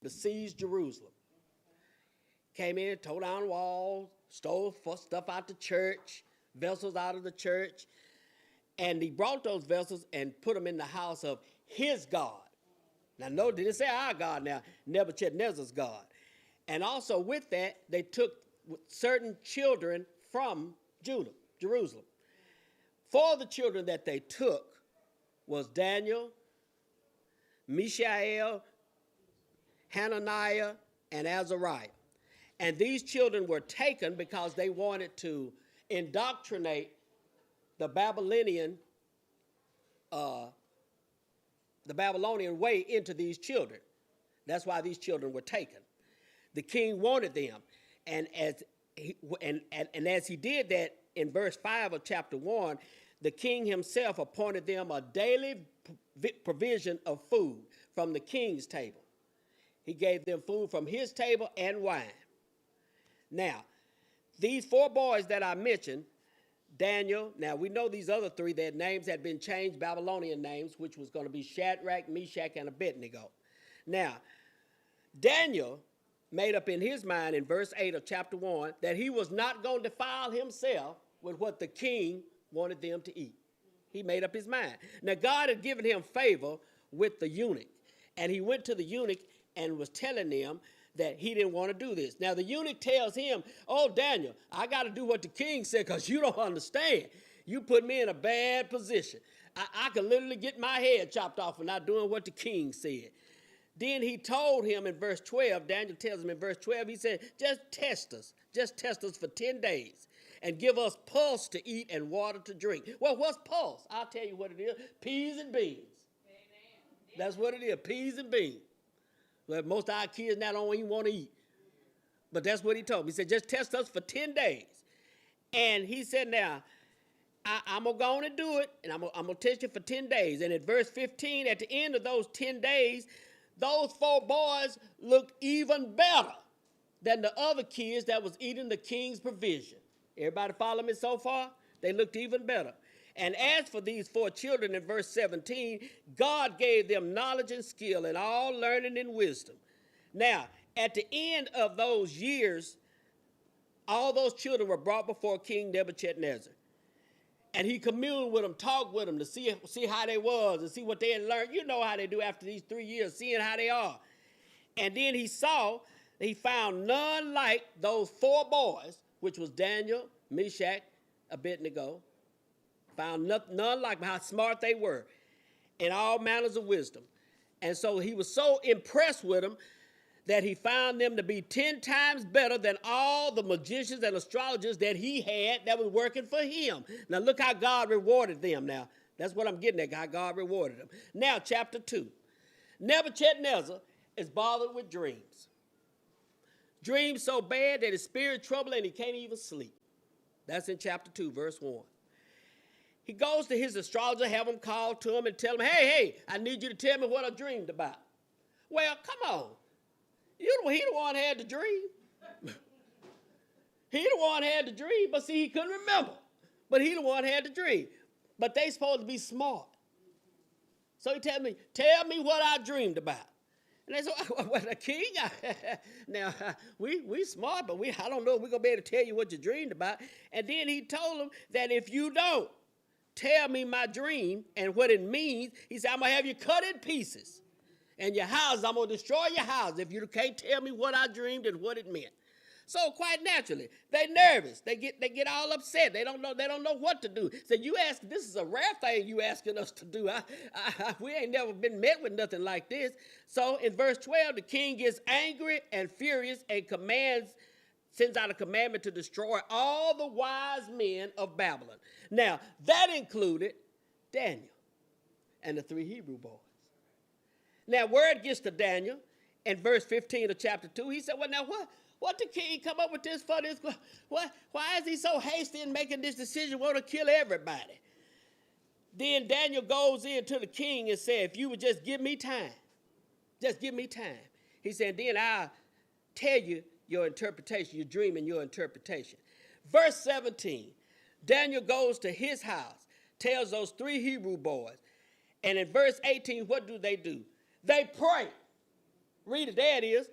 besieged Jerusalem. Came in, tore down walls, stole stuff out the church, vessels out of the church. And he brought those vessels and put them in the house of his God. Now, no, they didn't say our God now, Nebuchadnezzar's God. And also with that, they took certain children from Jerusalem. 4 of the children that they took was Daniel, Mishael, Hananiah, and Azariah. And these children were taken because they wanted to indoctrinate the Babylonian way into these children. That's why these children were taken. The king wanted them, and as he did that in verse 5 of chapter 1, the king himself appointed them a daily provision of food from the king's table. He gave them food from his table and wine. Now, these 4 boys that I mentioned, Daniel, now we know these other 3, their names had been changed, Babylonian names, which was going to be Shadrach, Meshach, and Abednego. Now, Daniel made up in his mind in verse 8 of chapter 1 that he was not going to defile himself with what the king wanted them to eat. He made up his mind. Now, God had given him favor with the eunuch, and he went to the eunuch and was telling them that he didn't want to do this. Now, the eunuch tells him, oh, Daniel, I got to do what the king said because you don't understand. You put me in a bad position. I could literally get my head chopped off for not doing what the king said. Then he told him in verse 12, Daniel tells him in verse 12, he said, just test us for 10 days and give us pulse to eat and water to drink. Well, what's pulse? I'll tell you what it is, peas and beans. Amen. That's what it is, peas and beans. Well, most of our kids now don't even want to eat. But that's what he told me. He said, just test us for 10 days. And he said, now, I'm going to go on and do it, and I'm going to test you for 10 days. And at verse 15, at the end of those 10 days, those 4 boys looked even better than the other kids that was eating the king's provision. Everybody follow me so far? They looked even better. And as for these 4 children in verse 17, God gave them knowledge and skill and all learning and wisdom. Now, at the end of those years, all those children were brought before King Nebuchadnezzar. And he communed with them, talked with them to see how they was and see what they had learned. You know how they do after these 3 years, seeing how they are. And then he found none like those 4 boys, which was Daniel, Meshach, Abednego. Found none like how smart they were in all manners of wisdom. And so he was so impressed with them that he found them to be 10 times better than all the magicians and astrologers that he had that was working for him. Now look how God rewarded them now. That's what I'm getting at, how God rewarded them. Now chapter 2. Nebuchadnezzar is bothered with dreams. Dreams so bad that his spirit troubled and he can't even sleep. That's in chapter 2, verse 1. He goes to his astrologer, have him call to him and tell him, hey, I need you to tell me what I dreamed about. Well, come on. He the one had the dream. He the one had the dream, but see, he couldn't remember. But he the one had the dream. But they supposed to be smart. So he tell me what I dreamed about. And they said, well, the king, now, we smart, but I don't know if we're going to be able to tell you what you dreamed about. And then he told them that if you don't tell me my dream and what it means, he said, I'm going to have you cut in pieces. And your house, I'm going to destroy your house if you can't tell me what I dreamed and what it meant. So quite naturally, they nervous. They get all upset. They don't know what to do. So this is a rare thing you asking us to do. We ain't never been met with nothing like this. So in verse 12, the king gets angry and furious and sends out a commandment to destroy all the wise men of Babylon. Now, that included Daniel and the 3 Hebrew boys. Now, word gets to Daniel in verse 15 of chapter 2. He said, well, now what the king come up with this for this? Why is he so hasty in making this decision, want to kill everybody? Then Daniel goes in to the king and said, if you would just give me time, just give me time. He said, then I'll tell you your interpretation, your dream and your interpretation. Verse 17, Daniel goes to his house, tells those 3 Hebrew boys. And in verse 18, what do? They pray. Read it, there it is.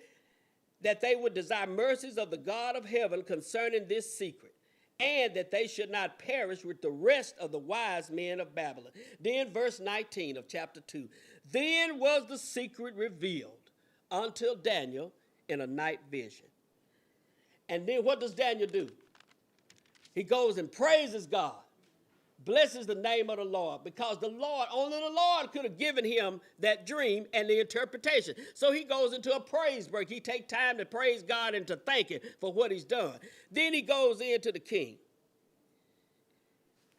That they would desire mercies of the God of heaven concerning this secret, and that they should not perish with the rest of the wise men of Babylon. Then verse 19 of chapter 2. Then was the secret revealed unto Daniel in a night vision. And then what does Daniel do? He goes and praises God, blesses the name of the Lord, because only the Lord could have given him that dream and the interpretation. So he goes into a praise break. He takes time to praise God and to thank him for what he's done. Then he goes into the king.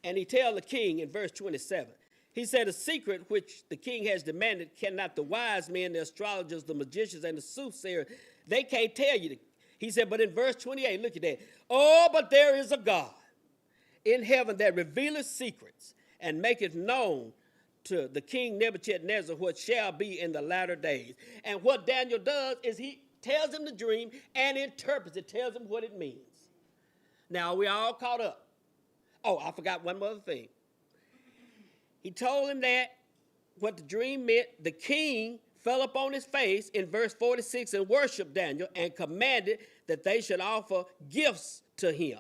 And he tells the king in verse 27, he said, a secret which the king has demanded cannot the wise men, the astrologers, the magicians, and the soothsayers, they can't tell you. He said, but in verse 28, look at that. Oh, but there is a God in heaven that revealeth secrets and maketh known to the king Nebuchadnezzar what shall be in the latter days. And what Daniel does is he tells him the dream and interprets it, tells him what it means. Now, we all caught up. Oh, I forgot one other thing. He told him that what the dream meant. The king fell upon his face in verse 46 and worshiped Daniel and commanded that they should offer gifts to him.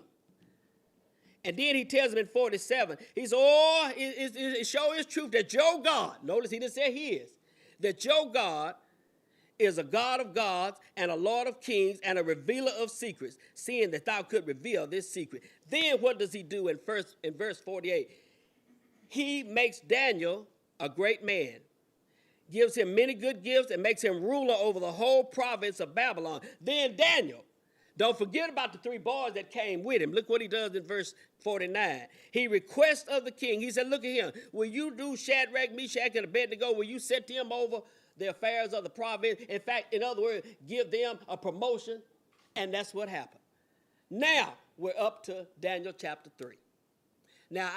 And then he tells him in 47, he says, oh, it sure is truth that your God, notice he didn't say he is, that your God is a God of gods and a Lord of kings and a revealer of secrets, seeing that thou could reveal this secret. Then what does he do in verse 48? He makes Daniel a great man, gives him many good gifts, and makes him ruler over the whole province of Babylon. Then Daniel, don't forget about the three boys that came with him. Look what he does in verse 49. He requests of the king. He said, look at him. Will you do Shadrach, Meshach, and Abednego? Will you set them over the affairs of the province? In fact, in other words, give them a promotion. And that's what happened. Now, we're up to Daniel chapter 3. Now,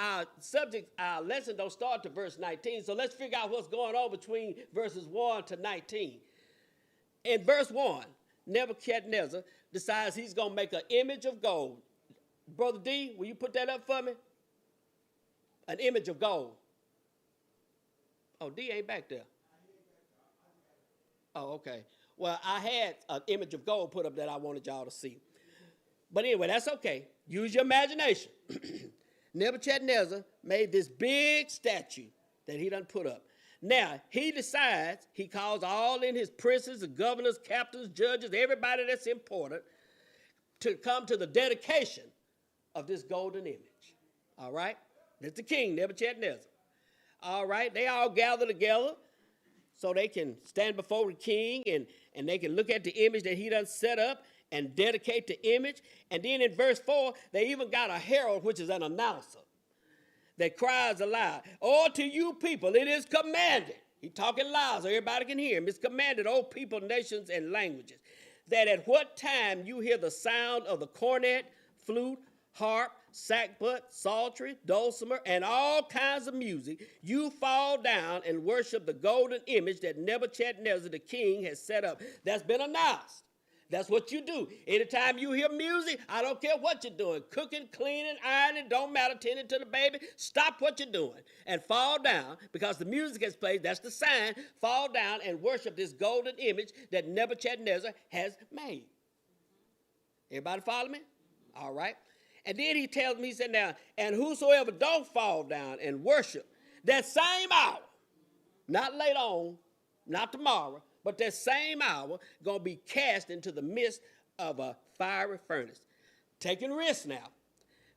our lesson don't start to verse 19, so let's figure out what's going on between verses 1 to 19. In verse 1, Nebuchadnezzar decides he's going to make an image of gold. Brother D, will you put that up for me? An image of gold. Oh, D ain't back there. Oh, okay. Well, I had an image of gold put up that I wanted y'all to see. But anyway, that's okay. Use your imagination. Nebuchadnezzar made this big statue that he done put up. Now, he decides, he calls all in his princes, the governors, captains, judges, everybody that's important, to come to the dedication of this golden image. All right? That's the king, Nebuchadnezzar. All right? They all gather together so they can stand before the king and they can look at the image that he done set up and dedicate the image. And then in verse 4, they even got a herald, which is an announcer, that cries aloud, oh, to you people, it is commanded. He's talking loud so everybody can hear him. It's commanded, oh people, nations, and languages, that at what time you hear the sound of the cornet, flute, harp, sackbut, psaltery, dulcimer, and all kinds of music, you fall down and worship the golden image that Nebuchadnezzar the king has set up. That's been announced. That's what you do. Anytime you hear music, I don't care what you're doing, cooking, cleaning, ironing, don't matter, tending to the baby, stop what you're doing and fall down because the music has played. That's the sign. Fall down and worship this golden image that Nebuchadnezzar has made. Everybody follow me? All right. And then he tells me, he said, now, and whosoever don't fall down and worship that same hour, not later on, not tomorrow, but that same hour, going to be cast into the midst of a fiery furnace. Taking risks now.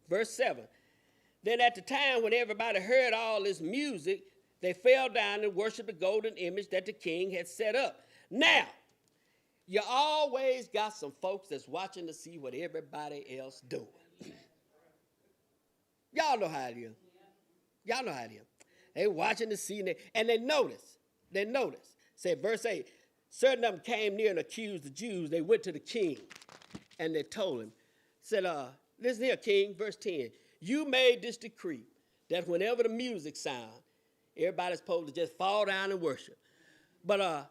Verse 7. Then at the time when everybody heard all this music, they fell down and worshiped the golden image that the king had set up. Now, you always got some folks that's watching to see what everybody else doing. Y'all know how it is. Y'all know how it is. They watching to see, and they notice. Said verse 8, certain of them came near and accused the Jews. They went to the king, and they told him, said, listen here, king, verse 10. You made this decree that whenever the music sounds, everybody's supposed to just fall down and worship. But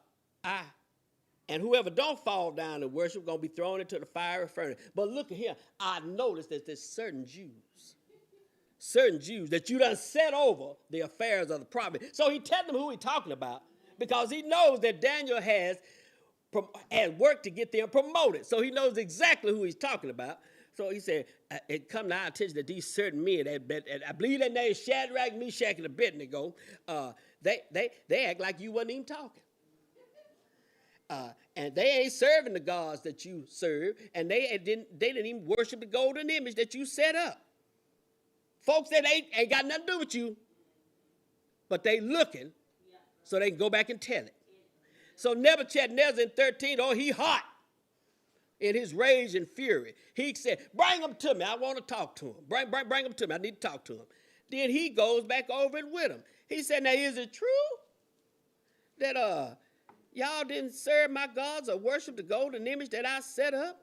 and whoever don't fall down and worship going to be thrown into the fiery furnace. But look at here, I noticed that there's certain Jews that you done set over the affairs of the province. So he tells them who he's talking about because he knows that Daniel has and work to get them promoted. So he knows exactly who he's talking about. So he said, it come to our attention that these certain men, and I believe their name is Shadrach, Meshach, and Abednego, they act like you wasn't even talking. And they ain't serving the gods that you serve, and they didn't even worship the golden image that you set up. Folks that ain't got nothing to do with you, but they looking so they can go back and tell it. So Nebuchadnezzar in 13, he hot in his rage and fury. He said, bring him to me. I want to talk to him. Bring him to me. I need to talk to him. Then he goes back over it with him. He said, now is it true that y'all didn't serve my gods or worship the golden image that I set up?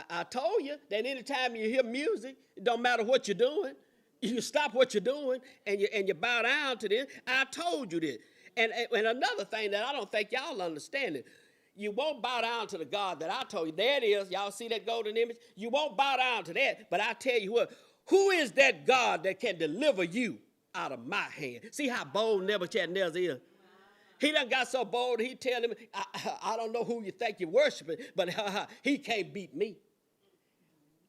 I told you that anytime you hear music, it don't matter what you're doing. You stop what you're doing and you bow down to this. I told you this. And another thing that I don't think y'all understand it. You won't bow down to the God that I told you. There it is. Y'all see that golden image? You won't bow down to that. But I tell you what, who is that God that can deliver you out of my hand? See how bold Nebuchadnezzar is? He done got so bold, he tell him, I don't know who you think you're worshiping, but he can't beat me.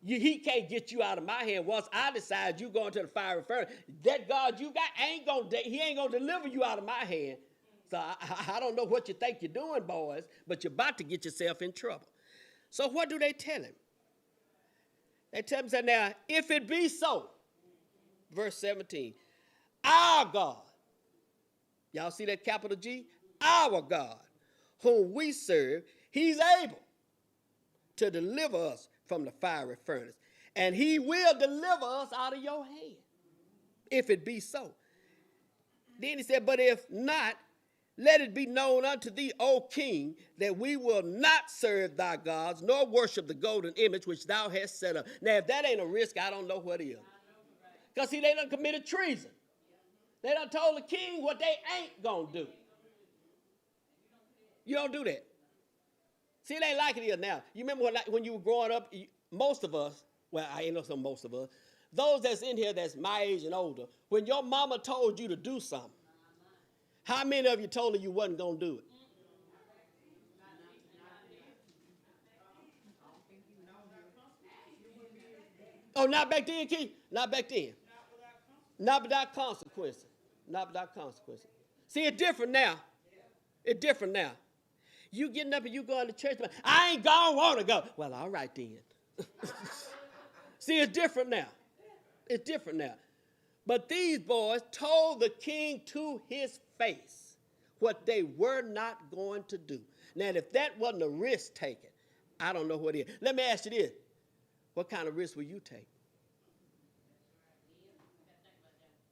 He can't get you out of my hand. Once I decide you going to the fiery furnace, that God you got he ain't gonna deliver you out of my hand. So I don't know what you think you're doing, boys, but you're about to get yourself in trouble. So what do they tell him? They tell him, say, now, if it be so, verse 17, our God, y'all see that capital G? Our God, whom we serve, he's able to deliver us from the fiery furnace, and he will deliver us out of your hand, if it be so. Then he said, but if not, let it be known unto thee, O king, that we will not serve thy gods, nor worship the golden image which thou hast set up. Now, if that ain't a risk, I don't know what is. Because, see, they done committed treason. They done told the king what they ain't going to do. You don't do that. See, it ain't like it is now. You remember when you were growing up, most of us, well, I ain't know some most of us, those that's in here that's my age and older, when your mama told you to do something, how many of you told her you wasn't going to do it? Oh, not back then, Keith? Not back then. Not without consequences. Not without consequences. See, it's different now. It's different now. You getting up and you going to church, but I ain't gonna want to go. Well, all right then. See, it's different now. It's different now. But these boys told the king to his face what they were not going to do. Now, if that wasn't a risk taken, I don't know what it is. Let me ask you this. What kind of risk will you take?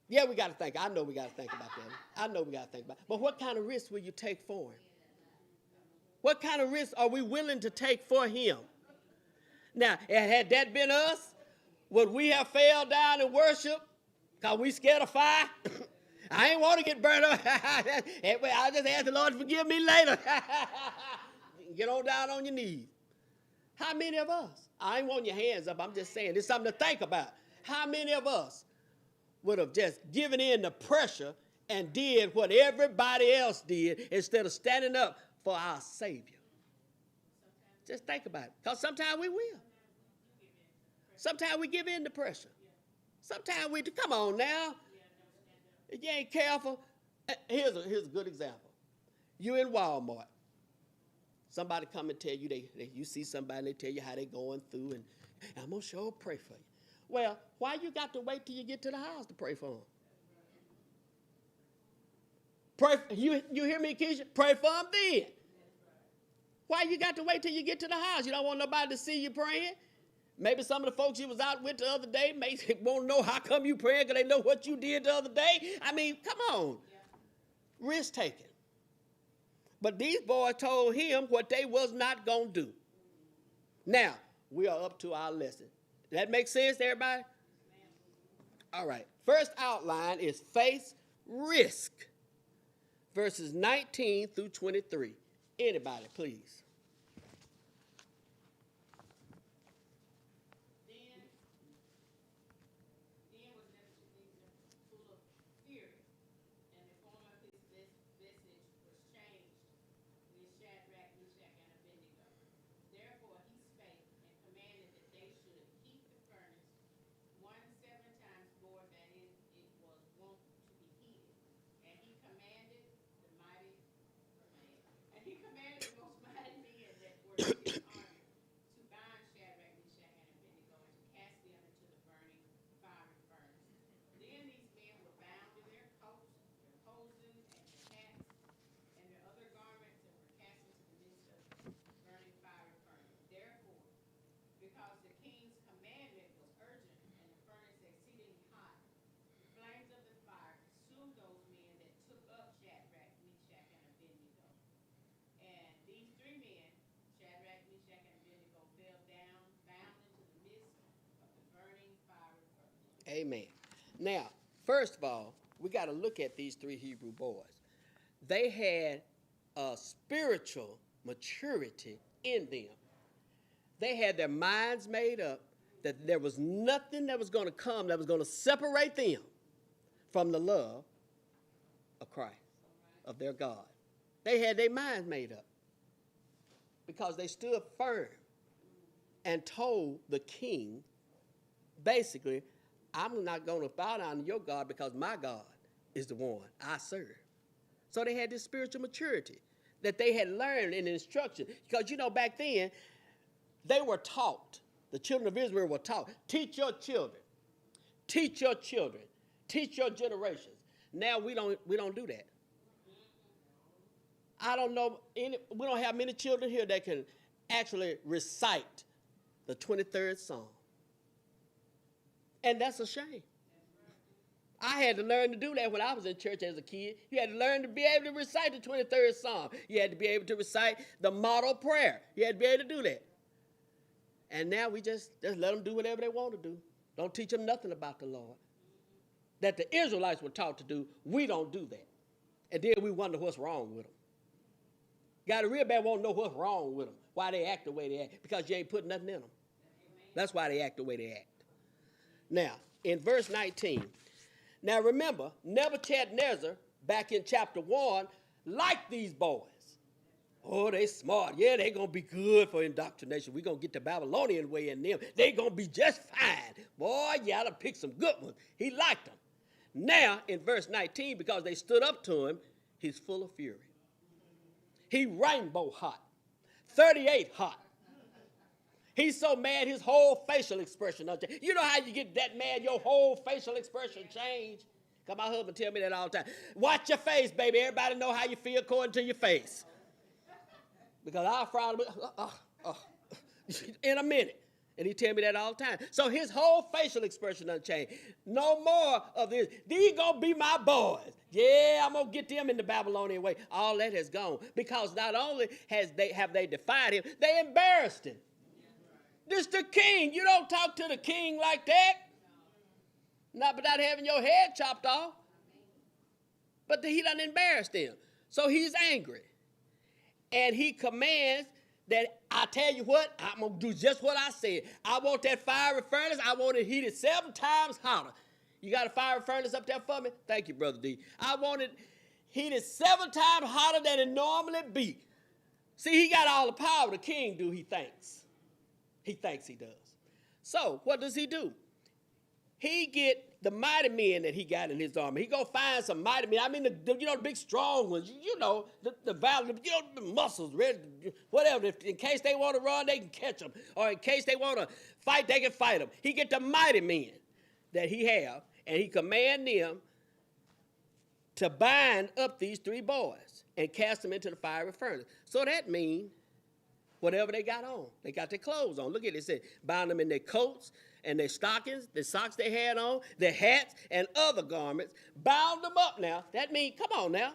Yeah, we got to think. I know we got to think about that. I know we got to think about it. But what kind of risk will you take for him? What kind of risk are we willing to take for him? Now, had that been us, would we have fell down in worship because we scared of fire? I ain't want to get burned up. I'll just ask the Lord to forgive me later. Get on down on your knees. How many of us? I ain't want your hands up. I'm just saying. It's something to think about. How many of us would have just given in to pressure and did what everybody else did instead of standing up for our Savior? Just think about it. Because sometimes we will. Sometimes we give in to pressure. Sometimes we, come on now. If you ain't careful, here's a good example. You in Walmart. Somebody come and tell you, you see somebody and they tell you how they going through, and I'm going to sure pray for you. Well, why you got to wait till you get to the house to pray for them? Pray, you hear me, Keisha? Pray for them then. Why you got to wait till you get to the house? You don't want nobody to see you praying? Maybe some of the folks you was out with the other day won't know how come you praying because they know what you did the other day. I mean, come on. Yeah. Risk taking. But these boys told him what they was not going to do. Now, we are up to our lesson. That make sense to everybody? All right. First outline is face risk. Verses 19 through 23. Anybody, please. Amen. Now, first of all, we got to look at these three Hebrew boys. They had a spiritual maturity in them. They had their minds made up that there was nothing that was going to come that was going to separate them from the love of Christ, of their God. They had their minds made up because they stood firm and told the king, basically, I'm not going to bow down to your God because my God is the one I serve. So they had this spiritual maturity that they had learned in instruction. Because, you know, back then, they were taught, the children of Israel were taught, teach your children, teach your children, teach your generations. Now we don't do that. I don't know, we don't have many children here that can actually recite the 23rd Psalm. And that's a shame. I had to learn to do that when I was in church as a kid. You had to learn to be able to recite the 23rd Psalm. You had to be able to recite the model prayer. You had to be able to do that. And now we just let them do whatever they want to do. Don't teach them nothing about the Lord. That the Israelites were taught to do, we don't do that. And then we wonder what's wrong with them. Got to real bad want to know what's wrong with them, why they act the way they act, because you ain't put nothing in them. That's why they act the way they act. Now, in verse 19, now remember, Nebuchadnezzar, back in chapter 1, liked these boys. Oh, they smart. Yeah, they going to be good for indoctrination. We're going to get the Babylonian way in them. They going to be just fine. Boy, you ought to pick some good ones. He liked them. Now, in verse 19, because they stood up to him, he's full of fury. He rainbow hot, 38 hot. He's so mad his whole facial expression. You know how you get that mad, your whole facial expression change? Because my husband tell me that all the time. Watch your face, baby. Everybody know how you feel according to your face. Because I'll frown in a minute. And he tell me that all the time. So his whole facial expression doesn't change. No more of this. These gonna be my boys. Yeah, I'm gonna get them in the Babylonian way. All that has gone. Because not only have they defied him, they embarrassed him. This the king. You don't talk to the king like that. Not without having your head chopped off. But he done embarrassed them. So he's angry. And he commands that I tell you what, I'm going to do just what I said. I want that fiery furnace. I want it heated 7 times hotter. You got a fiery furnace up there for me? Thank you, Brother D. I want it heated 7 times hotter than it normally be. See, he got all the power the king do, he thinks. He thinks he does. So, what does he do? He get the mighty men that he got in his army. He go find some mighty men. I mean, the big strong ones. You know, the valiant, the muscles, ready, whatever. In case they want to run, they can catch them. Or in case they want to fight, they can fight them. He get the mighty men that he have, and he command them to bind up these 3 boys and cast them into the fiery furnace. So that means whatever they got on. They got their clothes on. Look at it. It said, bound them in their coats and their stockings, the socks they had on, their hats, and other garments. Bound them up now. That means, come on now.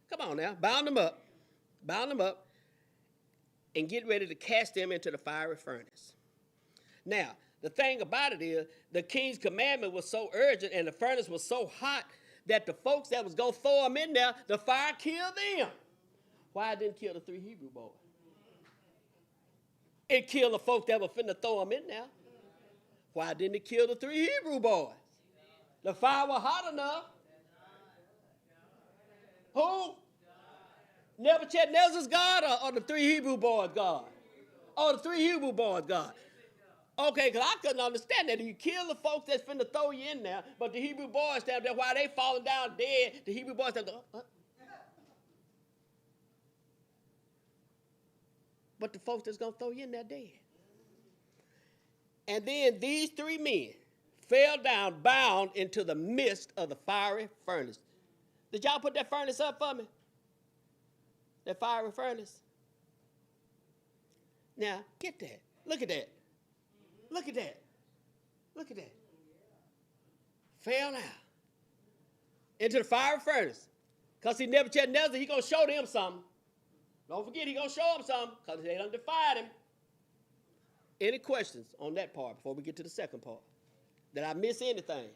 Come on now. Bound them up. Bound them up. And get ready to cast them into the fiery furnace. Now, the thing about it is, the king's commandment was so urgent and the furnace was so hot that the folks that was going to throw them in there, the fire killed them. Why it didn't kill the 3 Hebrew boys? It killed the folks that were finna throw them in there. Why didn't it kill the 3 Hebrew boys? The fire was hot enough. Who? Nebuchadnezzar's God or the 3 Hebrew boys' God? Oh, the 3 Hebrew boys' God. Okay, because I couldn't understand that. You kill the folks that's finna throw you in there, but the Hebrew boys stand there while they falling down dead. The Hebrew boys stand there. But the folks that's going to throw you in there dead. And then these 3 men fell down bound into the midst of the fiery furnace. Did y'all put that furnace up for me? That fiery furnace? Now, get that. Look at that. Look at that. Look at that. Fell down into the fiery furnace. Because he Nebuchadnezzar, he going to show them something. Don't forget, he going to show them something because they done defied him. Any questions on that part before we get to the second part? Did I miss anything?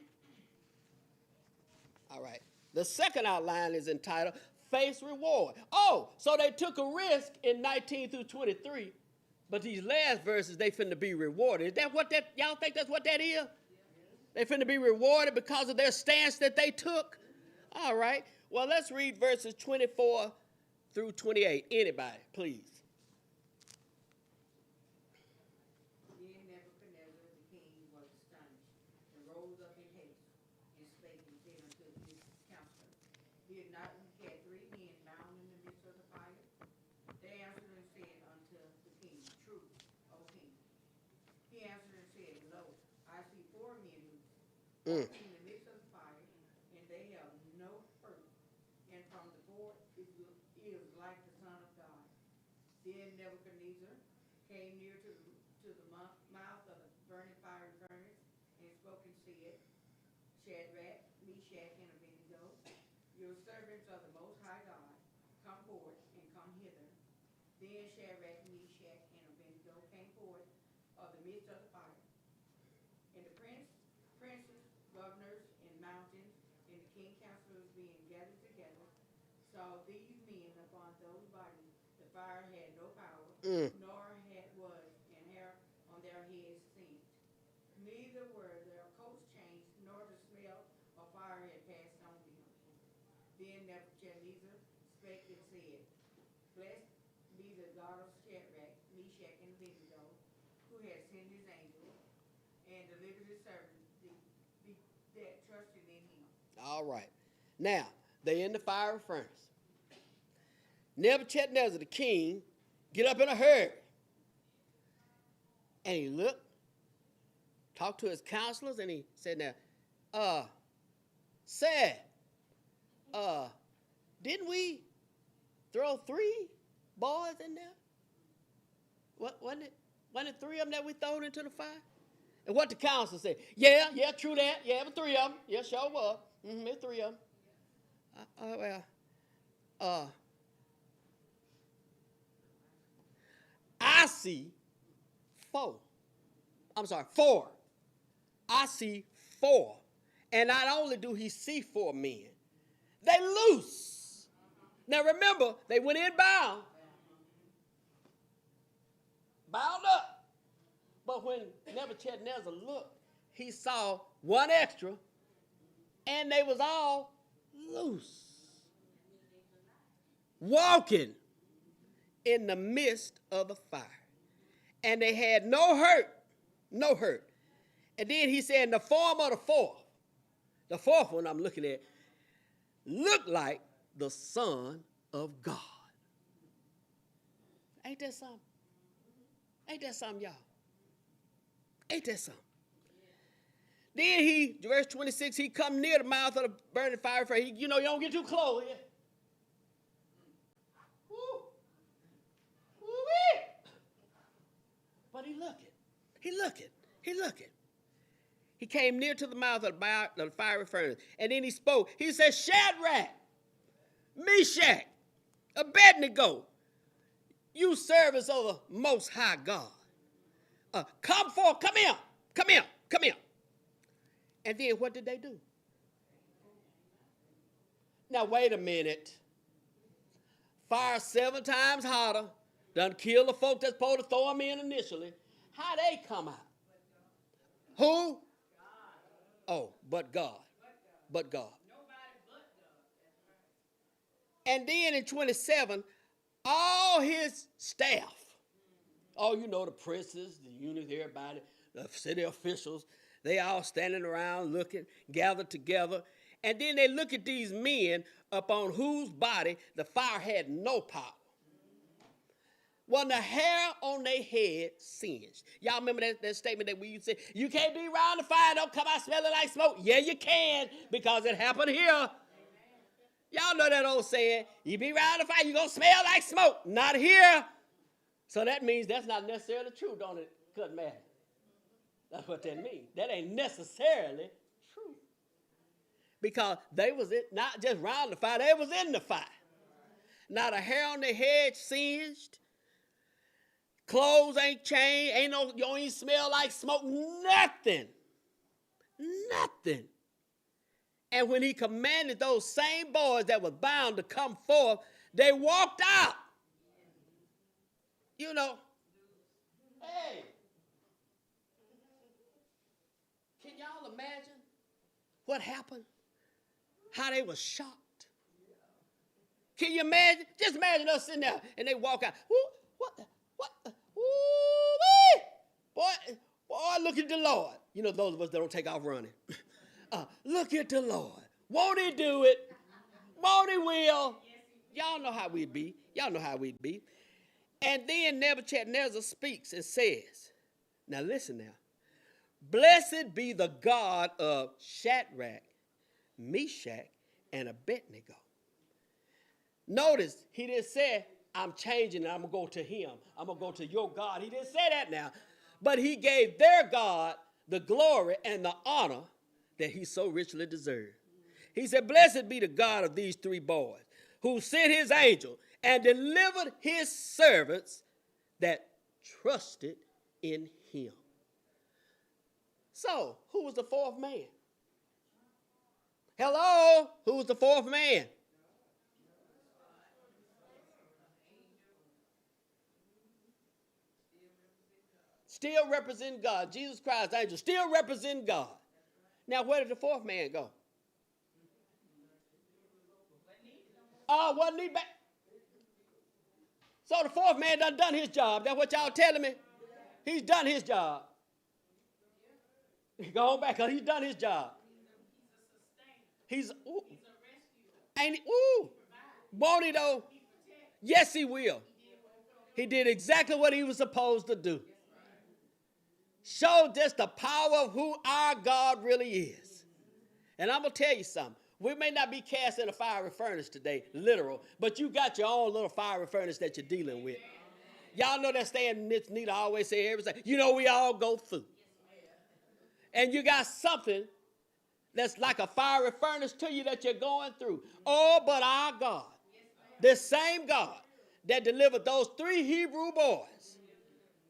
All right. The second outline is entitled Face Reward. Oh, so they took a risk in 19 through 23, but these last verses, they finna be rewarded. Is that what that, y'all think that's what that is? They finna be rewarded because of their stance that they took? All right. Well, let's read verses 24 through 28. Anybody, please. In the midst of the fire, and they have no hurt. And from the fourth is like the Son of God. Then Nebuchadnezzar came near to the mouth of the burning fiery furnace, and spoke and said, Shadrach, Meshach, and Abednego, your servants of the Most High God, come forth and come hither. Then Shadrach, Meshach, and Abednego came forth of the midst of the fire. And the princes, governors, and mountains, and the king counselors being gathered together, saw these men upon those bodies. The fire had no power, nor was an hair on their heads singed. Neither were their coats changed, nor the smell of fire had passed on them. Then Nebuchadnezzar spake and said, Blessed be the God of Shadrach, Meshach, and Abednego, who has sent his angel and delivered his servants that trusted in him. All right. Now, they in the fiery furnace. Nebuchadnezzar, the king, get up in a hurry. And he looked, talked to his counselors, and he said, now, didn't we throw 3 boys in there? Wasn't it 3 of them that we thrown into the fire? And what the council said, yeah, true that. Yeah, it was 3 of them. Yeah, sure was. It's 3 of them. I see 4. I'm sorry, 4. I see 4. And not only do he see 4 men, they loose. Now remember, they went in bound up. But when Nebuchadnezzar looked, he saw 1 extra, and they was all loose, walking in the midst of the fire. And they had no hurt. And then he said, in the form of the fourth one I'm looking at, looked like the Son of God. Ain't that something? Ain't that something, y'all? Ain't that something? Then verse 26, he come near the mouth of the burning fire. You don't get too close here. But he looking. He came near to the mouth of the fiery furnace, and then he spoke. He said, Shadrach, Meshach, Abednego, you servants of the Most High God. Come forth, come here. And then what did they do? Now, wait a minute. Fire 7 times hotter, done kill the folk that's supposed to throw them in initially. How they come out? Who? God. Oh, but God. But God. Nobody but God. That's right. And then in 27, all his staff, the princes, the eunuchs, everybody, the city officials, they all standing around looking, gathered together. And then they look at these men upon whose body the fire had no power. Well, the hair on their head singed. Y'all remember that statement that we used to say, you can't be around the fire, don't come out smelling like smoke. Yeah, you can, because it happened here. Amen. Y'all know that old saying, you be around the fire, you're going to smell like smoke. Not here. So that means that's not necessarily true, don't it, Cut Matter? That's what that means. That ain't necessarily true. Because they was not just around the fire, they was in the fire. Not a hair on their head singed. Clothes ain't changed. You don't even smell like smoke. Nothing. Nothing. And when he commanded those same boys that were bound to come forth, they walked out. You know, hey, can y'all imagine what happened? How they were shocked. Can you imagine? Just imagine us sitting there and they walk out. What? Ooh-wee. Boy, look at the Lord. You know, those of us that don't take off running. Look at the Lord. Won't he do it? Won't he will? Y'all know how we'd be. Y'all know how we'd be. And then Nebuchadnezzar speaks and says, now listen now. Blessed be the God of Shadrach, Meshach, and Abednego. Notice, he didn't say, I'm changing and I'm going to go to him. I'm going to go to your God. He didn't say that now. But he gave their God the glory and the honor that he so richly deserved. He said, blessed be the God of these three boys, who sent his angel and delivered his servants that trusted in him. So, who was the fourth man? Hello? Who was the fourth man? Still represent God. Jesus Christ, angel, still represent God. Now, where did the fourth man go? Wasn't he back? So the fourth man done his job. That's what y'all telling me? He's done his job. Go on back, because he's done his job. He's ain't he? Ooh. Won't he though? Yes, he will. He did exactly what he was supposed to do. Showed just the power of who our God really is. And I'm going to tell you something. We may not be cast in a fiery furnace today, literal, but you got your own little fiery furnace that you're dealing with. Y'all know that Stan Nita always say everything. You know, we all go through. And you got something that's like a fiery furnace to you that you're going through. Oh, but our God, this same God that delivered those three Hebrew boys,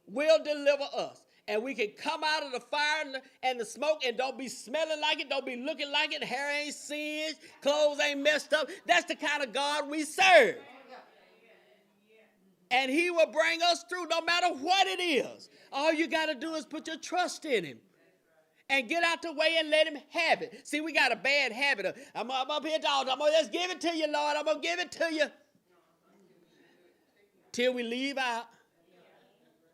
will deliver us. And we can come out of the fire and the smoke and don't be smelling like it, don't be looking like it, hair ain't singed, clothes ain't messed up. That's the kind of God we serve. And he will bring us through no matter what it is. All you got to do is put your trust in him. And get out the way and let him have it. See, we got a bad habit of, I'm up here talking, I'm going to just give it to you, Lord. I'm going to give it to you. Till we leave out.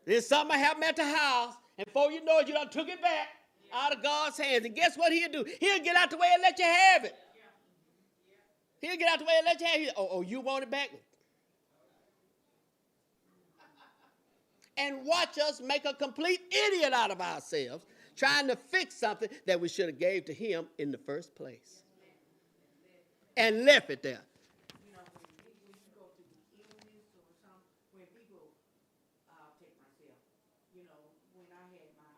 Then something happen at the house. And before you know it, you done took it back out of God's hands. And guess what he'll do? He'll get out the way and let you have it. He'll get out the way and let you have it. Oh, you want it back? And watch us make a complete idiot out of ourselves, trying to fix something that we should have gave to him in the first place. And left it there. You know, when you go through illness or something, when people, take myself, you know, when I had my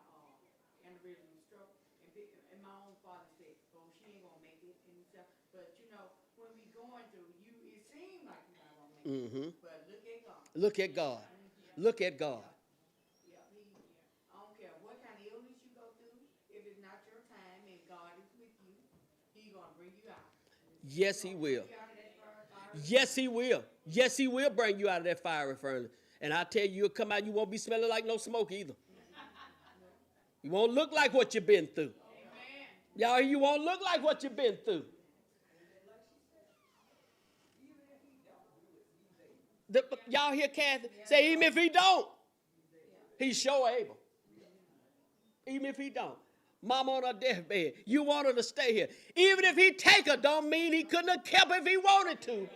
aneurysm stroke, and my own father said, oh, she ain't gonna make it and stuff. But you know, when we going through, it seemed like you're not gonna make it. But look at God. Look at God. Look at God. Yeah, I don't care what kind of illness you go through, if it's not your time and God is with you, he's gonna bring you out. Yes, he will. Yes, he will. Yes, he will bring you out of that fiery furnace. And I tell you, you'll come out, you won't be smelling like no smoke either. You won't look like what you've been through. Y'all, you won't look like what you've been through. Y'all hear Kathy say, even if he don't, he's sure able. Even if he don't. Mama on her deathbed, you want her to stay here. Even if he take her, don't mean he couldn't have kept her if he wanted to.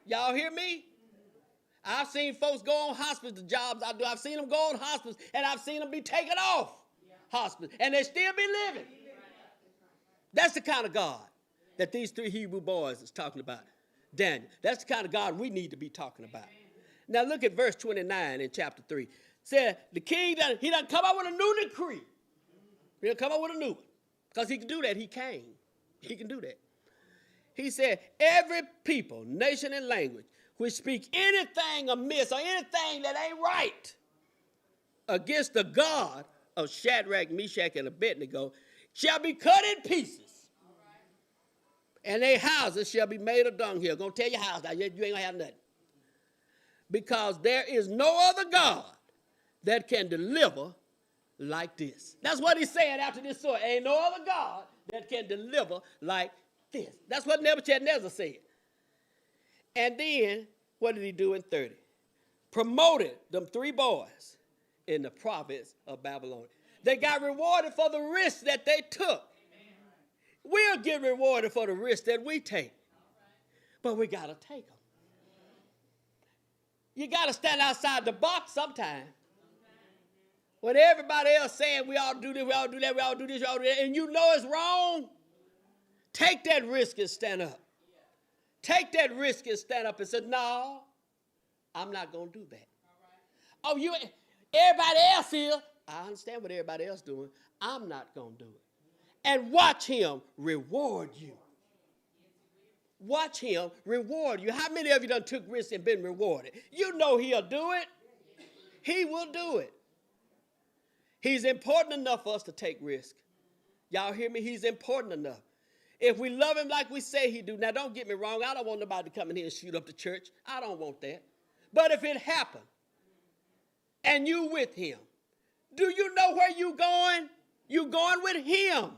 Y'all hear me? I've seen folks go on hospice, the jobs I do. I've seen them go on hospice, and I've seen them be taken off hospice, and they still be living. That's the kind of God that these three Hebrew boys is talking about. Daniel, that's the kind of God we need to be talking about. Now look at verse 29 in chapter 3. Said the king, he done come up with a new decree. He'll come up with a new one. Because he can do that. He can. He can do that. He said, every people, nation, and language which speak anything amiss or anything that ain't right against the God of Shadrach, Meshach, and Abednego shall be cut in pieces. And their houses shall be made of dunghill. Gonna tear your house down. You ain't gonna have nothing. Because there is no other God that can deliver like this. That's what he's saying after this story. Ain't no other God that can deliver like this. That's what Nebuchadnezzar said. And then, what did he do in 30? Promoted them 3 boys in the province of Babylon. They got rewarded for the risk that they took. We'll get rewarded for the risk that we take. But we got to take them. You got to stand outside the box sometime. When everybody else saying we all do this, we all do that, we all do this, we all do that, and you know it's wrong, take that risk and stand up. Take that risk and stand up and say, no, I'm not going to do that. Oh, everybody else here, I understand what everybody else doing. I'm not going to do it. And watch him reward you. Watch him reward you. How many of you done took risks and been rewarded? You know he'll do it. He will do it. He's important enough for us to take risks. Y'all hear me? He's important enough. If we love him like we say he do, now don't get me wrong, I don't want nobody to come in here and shoot up the church. I don't want that. But if it happened and you with him, do you know where you going? You going with him.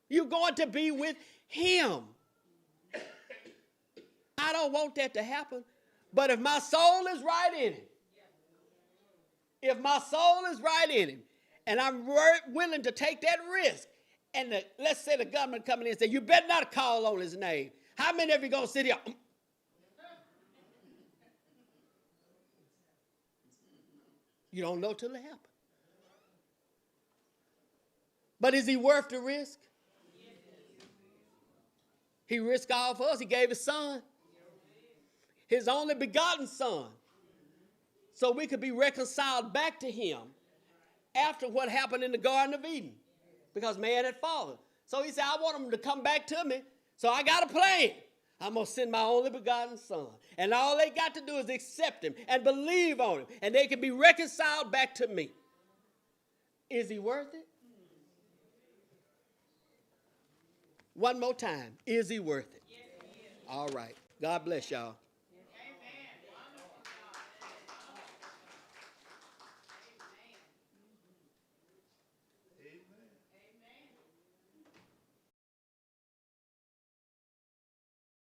You're going to be with him. I don't want that to happen. But if my soul is right in him, if my soul is right in him, and I'm willing to take that risk, and let's say the government coming in and say, you better not call on his name. How many of you going to sit here? You don't know till it happens. But is he worth the risk? He risked all for us. He gave his son, his only begotten son, so we could be reconciled back to him after what happened in the Garden of Eden, because man had fallen. So he said, I want him to come back to me, so I got a plan. I'm going to send my only begotten son. And all they got to do is accept him and believe on him, and they can be reconciled back to me. Is he worth it? One more time. Is he worth it? Yes, he is. All right. God bless y'all.